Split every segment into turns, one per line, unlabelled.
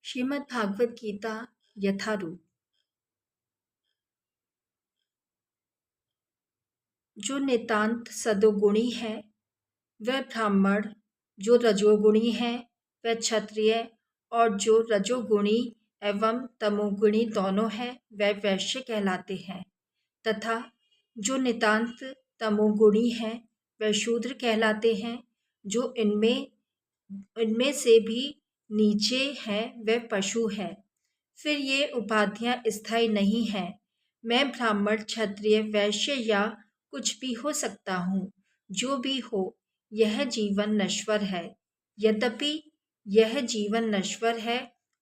श्रीमद् भागवत गीता यथारूप। जो नितांत सदोगुणी है वह ब्राह्मण, जो रजोगुणी है वह क्षत्रिय, और जो रजोगुणी एवं तमोगुणी दोनों है वह वैश्य कहलाते हैं। तथा जो नितांत तमोगुणी है वह शूद्र कहलाते हैं। जो इनमें इनमें से भी नीचे है वह पशु है। फिर ये उपाधियां स्थायी नहीं हैं। मैं ब्राह्मण, क्षत्रिय, वैश्य या कुछ भी हो सकता हूँ। जो भी हो, यह जीवन नश्वर है। यद्यपि यह जीवन नश्वर है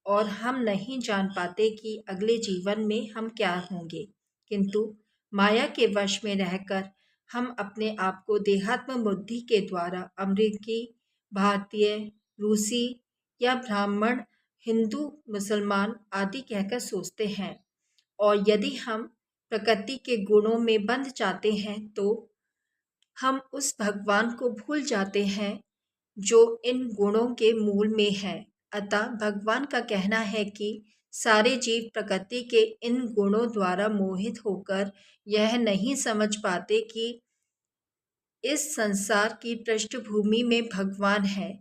और हम नहीं जान पाते कि अगले जीवन में हम क्या होंगे, किंतु माया के वश में रहकर हम अपने आप को देहात्म बुद्धि के द्वारा अमेरिकी, भारतीय, रूसी या ब्राह्मण, हिंदू, मुसलमान आदि कहकर सोचते हैं। और यदि हम प्रकृति के गुणों में बंध जाते हैं तो हम उस भगवान को भूल जाते हैं जो इन गुणों के मूल में है। अतः भगवान का कहना है कि सारे जीव प्रकृति के इन गुणों द्वारा मोहित होकर यह नहीं समझ पाते कि इस संसार की पृष्ठभूमि में भगवान है।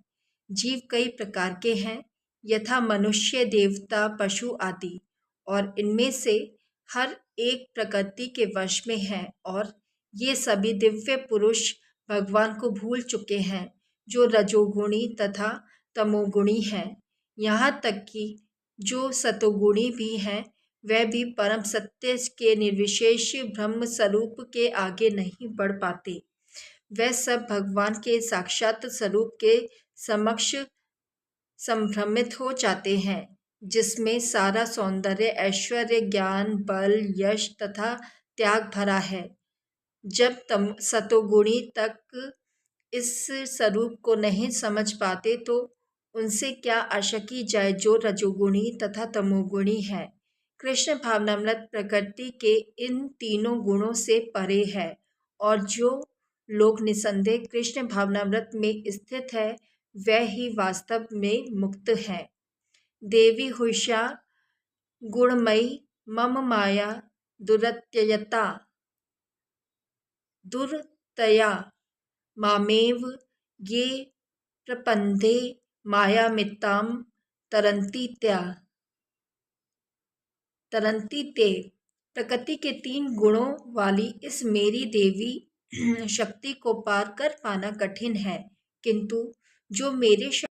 जीव कई प्रकार के हैं, यथा मनुष्य, देवता, पशु आदि, और इनमें से हर एक प्रकृति के वश में है। और ये सभी दिव्य पुरुष भगवान को भूल चुके हैं, जो रजोगुणी तथा तमोगुणी हैं। यहाँ तक कि जो सतोगुणी भी हैं, वह भी परम सत्य के निर्विशेष ब्रह्म स्वरूप के आगे नहीं बढ़ पाते। वह सब भगवान के साक्षात स्वरूप के समक्ष संभ्रमित हो जाते हैं, जिसमें सारा सौंदर्य, ऐश्वर्य, ज्ञान, बल, यश तथा त्याग भरा है। जब तम सतोगुणी तक इस स्वरूप को नहीं समझ पाते तो उनसे क्या आशा की जाए जो रजोगुणी तथा तमोगुणी है। कृष्ण भावनामृत प्रकृति के इन तीनों गुणों से परे है, और जो लोग निसंदेह कृष्ण भावनामृत में स्थित है वह ही वास्तव में मुक्त है। देवी हुषा गुणमयी मम माया दुरत्ययता दुर्तया मामेव ये प्रपंदे मायामितां तरंती ते। प्रकृति के 3 गुणों वाली इस मेरी देवी शक्ति को पार कर पाना कठिन है, किंतु जो मेरे